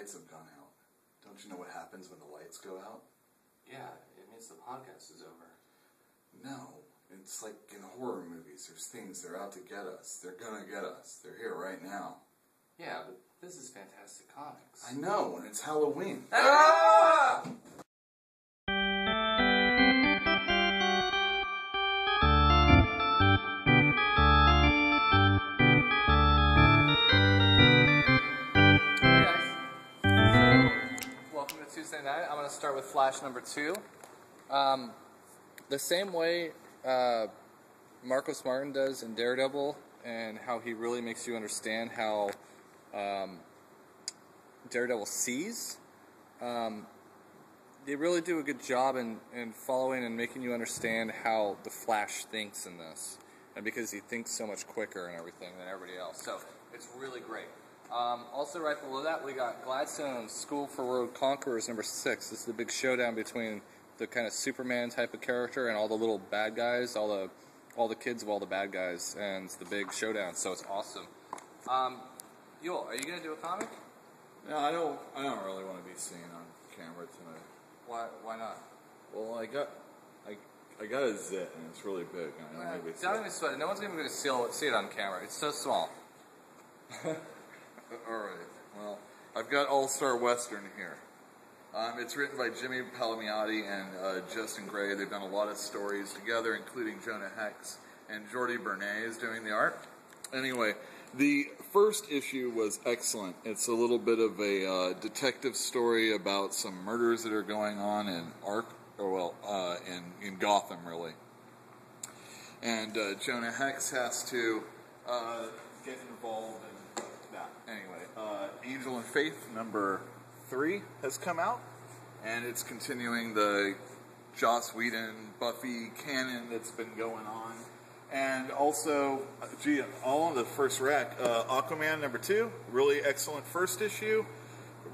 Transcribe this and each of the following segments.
lights have gone out. Don't you know what happens when the lights go out? Yeah, it means the podcast is over. No, it's like in horror movies. There's things, they're out to get us. They're gonna get us. They're here right now. Yeah, but this is Fantastic Comics. I know, and it's Halloween. Ah! Hey guys. So, welcome to Tuesday night. I'm going to start with Flash number 2. The same way Marcos Martin does in Daredevil, and how he really makes you understand how Daredevil sees. They really do a good job in following and making you understand how the Flash thinks in this, and because he thinks so much quicker and everything than everybody else. So it's really great. Also, right below that, we got Gladstone's School for Road Conquerors number 6. This is the big showdown between the kind of Superman type of character and all the little bad guys, all the kids of all the bad guys, and it's the big showdown. So it's awesome. Yul, are you gonna do a comic? No, I don't really want to be seen on camera tonight. Why not? Well, I got a zit and it's really big. And I don't Don't even sweat it. No one's even going to see it on camera. It's so small. Alright, well, I've got All-Star Western here. It's written by Jimmy Palmiotti and Justin Gray. They've done a lot of stories together, including Jonah Hex, and Jordi Bernay is doing the art. Anyway, the first issue was excellent. It's a little bit of a detective story about some murders that are going on in in Gotham, really. And Jonah Hex has to get involved in that. Anyway, Angel and Faith number 3 has come out, and it's continuing the Joss Whedon, Buffy canon that's been going on. And also, all on the first rack, Aquaman number 2, really excellent first issue.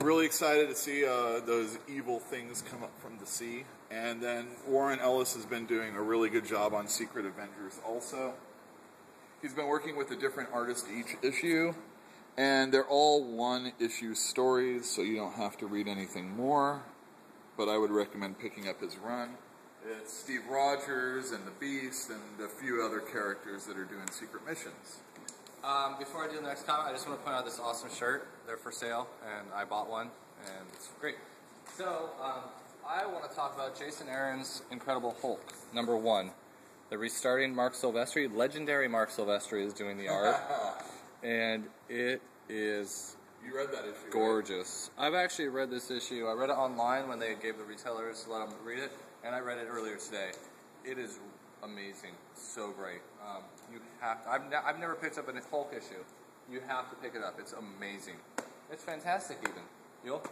Really excited to see those evil things come up from the sea. And then Warren Ellis has been doing a really good job on Secret Avengers also. He's been working with a different artist each issue, and they're all one-issue stories, so you don't have to read anything more. But I would recommend picking up his run. It's Steve Rogers and the Beast and a few other characters that are doing secret missions. Before I do the next comment, I just want to point out this awesome shirt. They're for sale, and I bought one, and it's great. So, I want to talk about Jason Aaron's Incredible Hulk, number 1. They're restarting Mark Silvestri. Legendary Mark Silvestri is doing the art, and it is You read that issue, gorgeous. Right? I've actually read this issue. I read it online when they gave the retailers to let them read it, and I read it earlier today. It is amazing, so great. You have to, I've never picked up a Hulk issue. You have to pick it up. It's amazing. It's fantastic, even. Yul?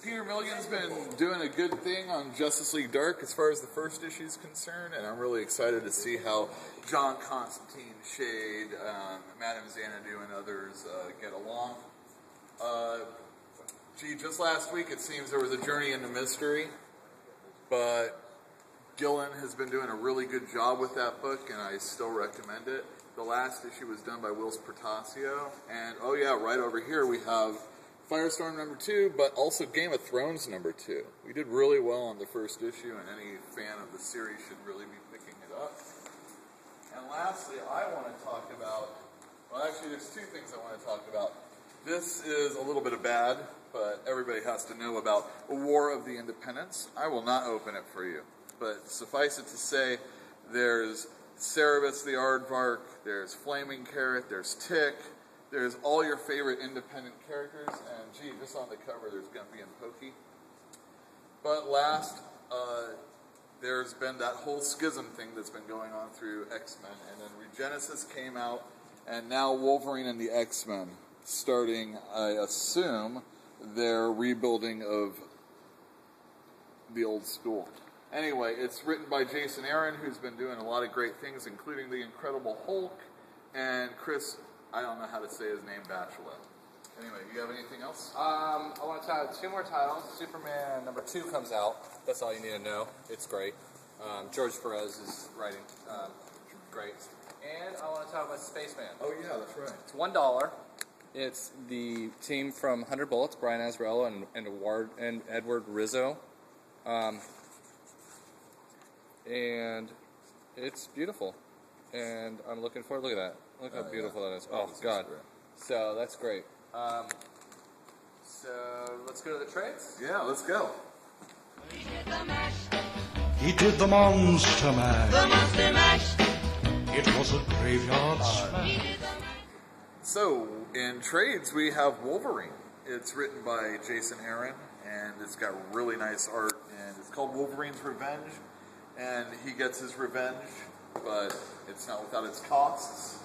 Peter Milligan's been doing a good thing on Justice League Dark as far as the first issue is concerned, and I'm really excited to see how John Constantine, Shade, Madame Xanadu, and others get along. Just last week it seems there was a Journey into Mystery, but Gillen has been doing a really good job with that book, and I still recommend it. The last issue was done by Whilce Portacio, and oh yeah, right over here we have Firestorm number 2, but also Game of Thrones number 2. We did really well on the first issue, and any fan of the series should really be picking it up. And lastly, I want to talk about, well actually there's 2 things I want to talk about. This is a little bit of bad, but everybody has to know about War of the Independents. I will not open it for you, but suffice it to say, there's Cerebus the Aardvark, there's Flaming Carrot, there's Tick, there's all your favorite independent characters, and just on the cover there's Gumpy and Pokey. But last, there's been that whole schism thing that's been going on through X-Men, and then Regenesis came out, and now Wolverine and the X-Men, starting, I assume, their rebuilding of the old school. Anyway, it's written by Jason Aaron, who's been doing a lot of great things, including The Incredible Hulk, and Chris, I don't know how to say his name, Bachelet. Anyway, you have anything else? I want to tell you 2 more titles. Superman number 2 comes out. That's all you need to know. It's great. George Perez is writing. Great. And I want to talk about Spaceman. Oh yeah, that's right. It's $1. It's the team from 100 Bullets, Brian Azzarello and Edward Rizzo. And it's beautiful. And I'm looking forward. Look at that. Look how beautiful that is. Oh, God. So that's great. So let's go to the trades? Yeah, let's go. He did the Monster Mash. The Monster Mash. It was a graveyard smash. So, in trades, we have Wolverine. It's written by Jason Aaron, and it's got really nice art, and it's called Wolverine's Revenge, and he gets his revenge, but it's not without its costs.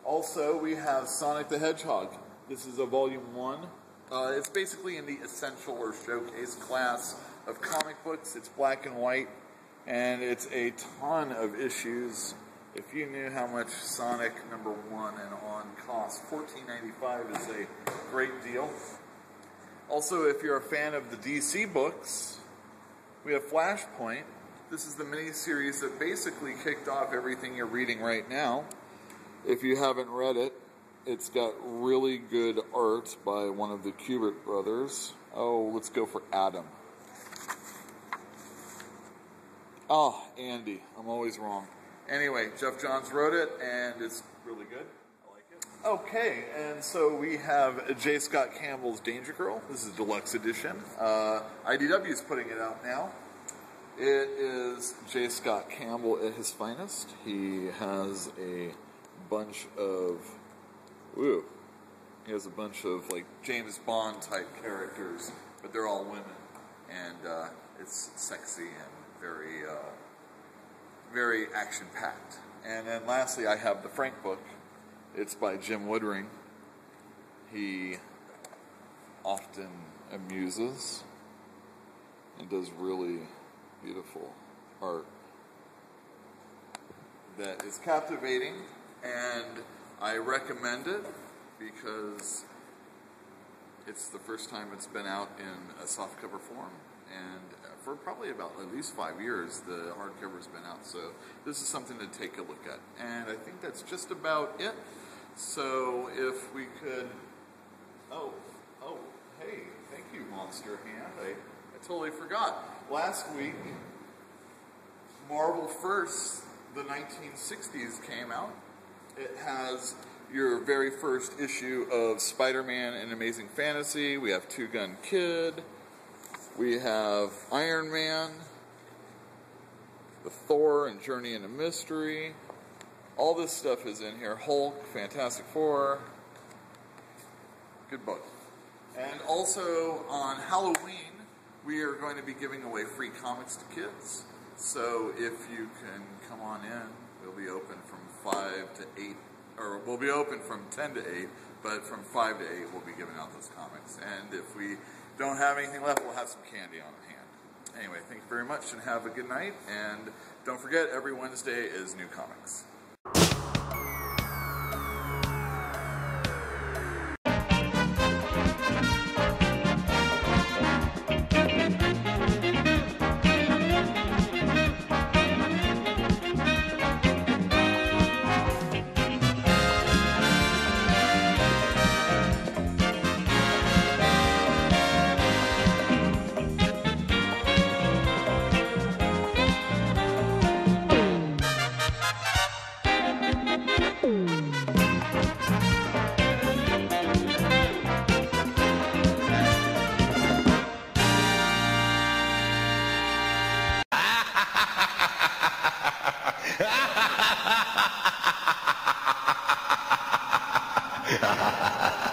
Also, we have Sonic the Hedgehog. This is a volume 1. It's basically in the essential or showcase class of comic books. It's black and white, and it's a ton of issues. If you knew how much Sonic number 1 and on cost, $14.95 is a great deal. Also, if you're a fan of the DC books, we have Flashpoint. This is the mini-series that basically kicked off everything you're reading right now. If you haven't read it, it's got really good art by one of the Kubert brothers. Oh, let's go for Adam. Oh, Andy. I'm always wrong. Anyway, Jeff Johns wrote it, and it's really good. I like it. Okay, and so we have J. Scott Campbell's Danger Girl. This is a deluxe edition. IDW is putting it out now. It is J. Scott Campbell at his finest. He has a bunch of... Ooh. He has a bunch of, like, James Bond-type characters, but they're all women. And it's sexy and very... very action-packed. And then lastly, I have the Frank book. It's by Jim Woodring. He often amuses and does really beautiful art that is captivating, and I recommend it because it's the first time it's been out in a softcover form, and for probably about at least 5 years the hardcover's been out, so this is something to take a look at. And I think that's just about it. So if we could... Oh, hey, thank you, Monster Hand. I totally forgot. Last week, Marvel First, the 1960s came out. It has your very first issue of Spider-Man and Amazing Fantasy. We have Two Gun Kid. We have Iron Man, the Thor and Journey into Mystery. All this stuff is in here. Hulk, Fantastic Four. Good book. And also on Halloween, we are going to be giving away free comics to kids. So if you can come on in, we'll be open from 5 to 8, or we'll be open from 10 to 8, but from 5 to 8 we'll be giving out those comics. And if we don't have anything left, we'll have some candy on hand. Anyway, thank you very much and have a good night. And don't forget, every Wednesday is new comics. Ha ha ha ha!